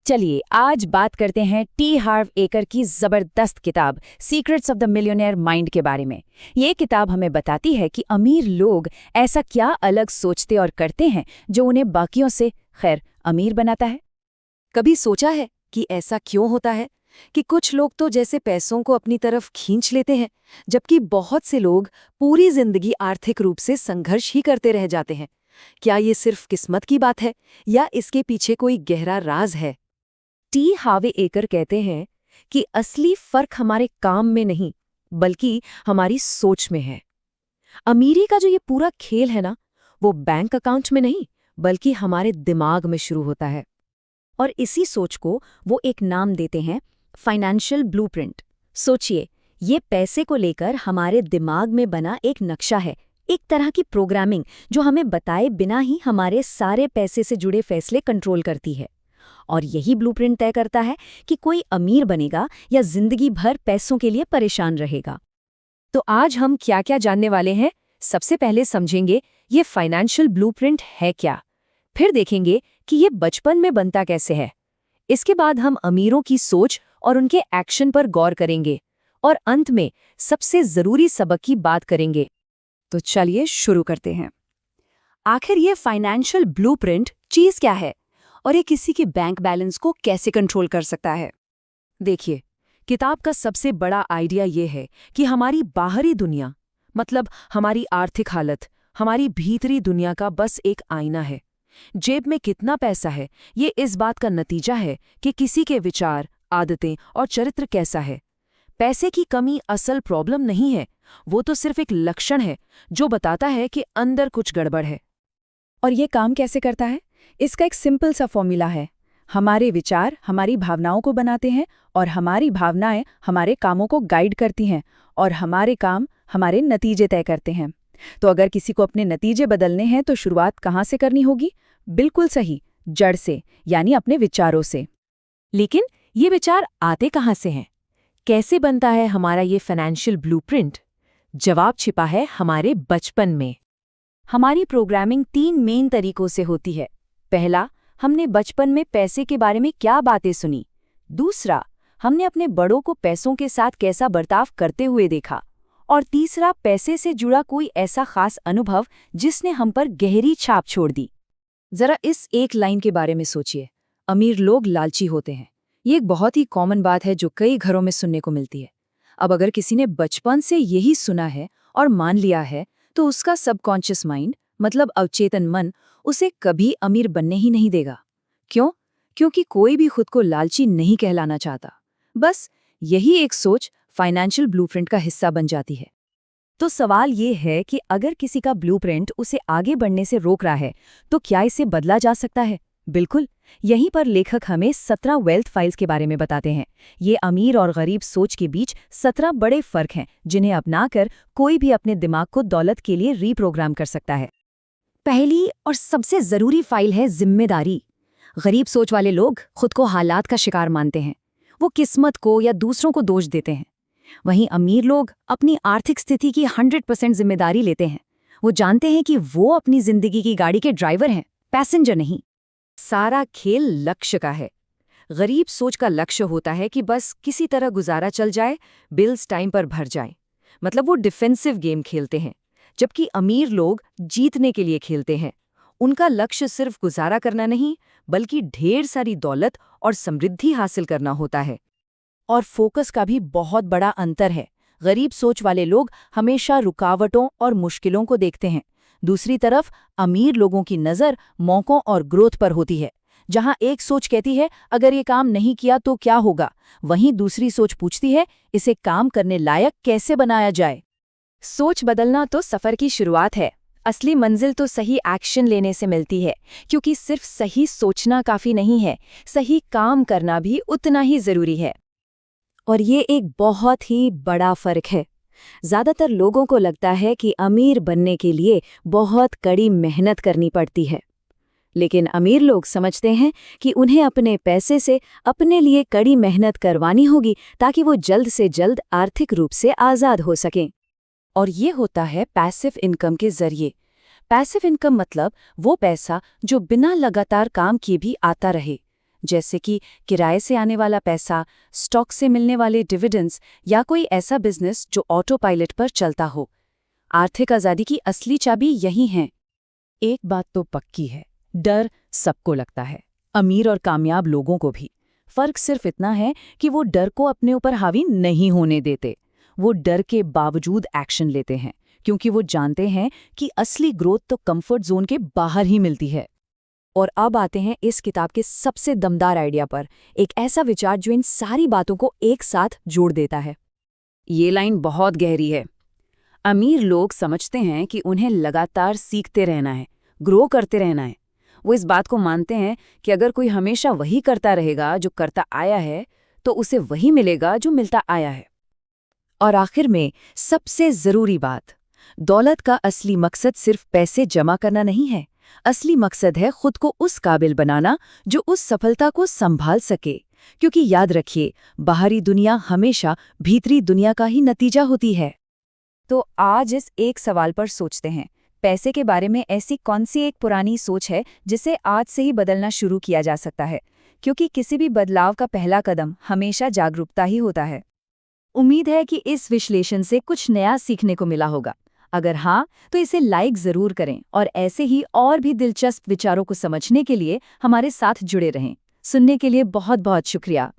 चलिए आज बात करते हैं टी हार्व एकर की जबरदस्त किताब secrets of the millionaire mind के बारे में। ये किताब हमें बताती है कि अमीर लोग ऐसा क्या अलग सोचते और करते हैं जो उन्हें बाकियों से अमीर बनाता है। कभी सोचा है कि ऐसा क्यों होता है कि कुछ लोग तो जैसे पैसों को अपनी तरफ खींच लेते हैं, जबकि बहुत से लोग पूरी जिंदगी आर्थिक रूप से संघर्ष ही करते रह जाते हैं। क्या ये सिर्फ किस्मत की बात है या इसके पीछे कोई गहरा राज है? टी हार्व एकर कहते हैं कि असली फर्क हमारे काम में नहीं बल्कि हमारी सोच में है। अमीरी का जो ये पूरा खेल है ना, वो बैंक अकाउंट में नहीं बल्कि हमारे दिमाग में शुरू होता है। और इसी सोच को वो एक नाम देते हैं फाइनेंशियल ब्लूप्रिंट। सोचिए, ये पैसे को लेकर हमारे दिमाग में बना एक नक्शा है, एक तरह की प्रोग्रामिंग जो हमें बताए बिना ही हमारे सारे पैसे से जुड़े फैसले कंट्रोल करती है। और यही ब्लूप्रिंट तय करता है कि कोई अमीर बनेगा या जिंदगी भर पैसों के लिए परेशान रहेगा। तो आज हम क्या क्या जानने वाले हैं? सबसे पहले समझेंगे ये फाइनेंशियल ब्लूप्रिंट है क्या, फिर देखेंगे कि ये बचपन में बनता कैसे है। इसके बाद हम अमीरों की सोच और उनके एक्शन पर गौर करेंगे और अंत में सबसे जरूरी सबक की बात करेंगे। तो चलिए शुरू करते हैं। आखिर ये फाइनेंशियल ब्लूप्रिंट चीज क्या है और ये किसी के बैंक बैलेंस को कैसे कंट्रोल कर सकता है? देखिए, किताब का सबसे बड़ा आइडिया ये है कि हमारी बाहरी दुनिया, मतलब हमारी आर्थिक हालत, हमारी भीतरी दुनिया का बस एक आईना है। जेब में कितना पैसा है ये इस बात का नतीजा है कि किसी के विचार, आदतें और चरित्र कैसा है। पैसे की कमी असल प्रॉब्लम नहीं है, वो तो सिर्फ एक लक्षण है जो बताता है कि अंदर कुछ गड़बड़ है। और ये काम कैसे करता है? इसका एक सिंपल सा फॉर्मूला है। हमारे विचार हमारी भावनाओं को बनाते हैं और हमारी भावनाएं हमारे कामों को गाइड करती हैं और हमारे काम हमारे नतीजे तय करते हैं। तो अगर किसी को अपने नतीजे बदलने हैं तो शुरुआत कहाँ से करनी होगी? बिल्कुल सही, जड़ से, यानी अपने विचारों से। लेकिन ये विचार आते कहाँ से हैं? कैसे बनता है हमारा ये फाइनेंशियल ब्लूप्रिंट? जवाब छिपा है हमारे बचपन में। हमारी प्रोग्रामिंग 3 मेन तरीकों से होती है। पहला, हमने बचपन में पैसे के बारे में क्या बातें सुनी। दूसरा, हमने अपने बड़ों को पैसों के साथ कैसा बर्ताव करते हुए देखा। और तीसरा, पैसे से जुड़ा कोई ऐसा खास अनुभव जिसने हम पर गहरी छाप छोड़ दी। जरा इस एक लाइन के बारे में सोचिए, अमीर लोग लालची होते हैं। ये एक बहुत ही कॉमन बात है जो कई घरों में सुनने को मिलती है। अब अगर किसी ने बचपन से यही सुना है और मान लिया है तो उसका सबकॉन्शियस माइंड, मतलब अवचेतन मन, उसे कभी अमीर बनने ही नहीं देगा। क्यों? क्योंकि कोई भी खुद को लालची नहीं कहलाना चाहता। बस यही एक सोच फाइनेंशियल ब्लूप्रिंट का हिस्सा बन जाती है। तो सवाल ये है कि अगर किसी का ब्लूप्रिंट उसे आगे बढ़ने से रोक रहा है तो क्या इसे बदला जा सकता है? बिल्कुल। यहीं पर लेखक हमें 17 वेल्थ फाइल्स के बारे में बताते हैं। ये अमीर और गरीब सोच के बीच 17 बड़े फर्क हैं जिन्हें अपनाकर कोई भी अपने दिमाग को दौलत के लिए रीप्रोग्राम कर सकता है। पहली और सबसे जरूरी फाइल है जिम्मेदारी। गरीब सोच वाले लोग खुद को हालात का शिकार मानते हैं। वो किस्मत को या दूसरों को दोष देते हैं। वहीं अमीर लोग अपनी आर्थिक स्थिति की 100% जिम्मेदारी लेते हैं। वो जानते हैं कि वो अपनी जिंदगी की गाड़ी के ड्राइवर हैं, पैसेंजर नहीं। सारा खेल लक्ष्य का है। गरीब सोच का लक्ष्य होता है कि बस किसी तरह गुजारा चल जाए, बिल्स टाइम पर भर जाए, मतलब वो डिफेंसिव गेम खेलते हैं। जबकि अमीर लोग जीतने के लिए खेलते हैं। उनका लक्ष्य सिर्फ गुजारा करना नहीं बल्कि ढेर सारी दौलत और समृद्धि हासिल करना होता है। और फोकस का भी बहुत बड़ा अंतर है। गरीब सोच वाले लोग हमेशा रुकावटों और मुश्किलों को देखते हैं। दूसरी तरफ अमीर लोगों की नज़र मौकों और ग्रोथ पर होती है। जहां एक सोच कहती है अगर ये काम नहीं किया तो क्या होगा, वहीं दूसरी सोच पूछती है इसे काम करने लायक कैसे बनाया जाए। सोच बदलना तो सफ़र की शुरुआत है। असली मंजिल तो सही एक्शन लेने से मिलती है, क्योंकि सिर्फ सही सोचना काफ़ी नहीं है, सही काम करना भी उतना ही ज़रूरी है। और ये एक बहुत ही बड़ा फ़र्क है। ज़्यादातर लोगों को लगता है कि अमीर बनने के लिए बहुत कड़ी मेहनत करनी पड़ती है, लेकिन अमीर लोग समझते हैं कि उन्हें अपने पैसे से अपने लिए कड़ी मेहनत करवानी होगी ताकि वो जल्द से जल्द आर्थिक रूप से आज़ाद हो सकें। और ये होता है पैसिव इनकम के जरिए। पैसिव इनकम मतलब वो पैसा जो बिना लगातार काम किए भी आता रहे, जैसे कि किराए से आने वाला पैसा, स्टॉक से मिलने वाले डिविडेंड्स या कोई ऐसा बिजनेस जो ऑटो पायलट पर चलता हो। आर्थिक आज़ादी की असली चाबी यही है। एक बात तो पक्की है, डर सबको लगता है, अमीर और कामयाब लोगों को भी। फर्क सिर्फ इतना है कि वो डर को अपने ऊपर हावी नहीं होने देते। वो डर के बावजूद एक्शन लेते हैं, क्योंकि वो जानते हैं कि असली ग्रोथ तो कंफर्ट जोन के बाहर ही मिलती है। और अब आते हैं इस किताब के सबसे दमदार आइडिया पर, एक ऐसा विचार जो इन सारी बातों को एक साथ जोड़ देता है। ये लाइन बहुत गहरी है। अमीर लोग समझते हैं कि उन्हें लगातार सीखते रहना है, ग्रो करते रहना है। वो इस बात को मानते हैं कि अगर कोई हमेशा वही करता रहेगा जो करता आया है, तो उसे वही मिलेगा जो मिलता आया है। और आखिर में सबसे ज़रूरी बात, दौलत का असली मकसद सिर्फ पैसे जमा करना नहीं है। असली मकसद है खुद को उस काबिल बनाना जो उस सफलता को संभाल सके। क्योंकि याद रखिए, बाहरी दुनिया हमेशा भीतरी दुनिया का ही नतीजा होती है। तो आज इस एक सवाल पर सोचते हैं, पैसे के बारे में ऐसी कौन सी एक पुरानी सोच है जिसे आज से ही बदलना शुरू किया जा सकता है? क्योंकि किसी भी बदलाव का पहला कदम हमेशा जागरूकता ही होता है। उम्मीद है कि इस विश्लेषण से कुछ नया सीखने को मिला होगा। अगर हाँ, तो इसे लाइक ज़रूर करें और ऐसे ही और भी दिलचस्प विचारों को समझने के लिए हमारे साथ जुड़े रहें। सुनने के लिए बहुत बहुत शुक्रिया।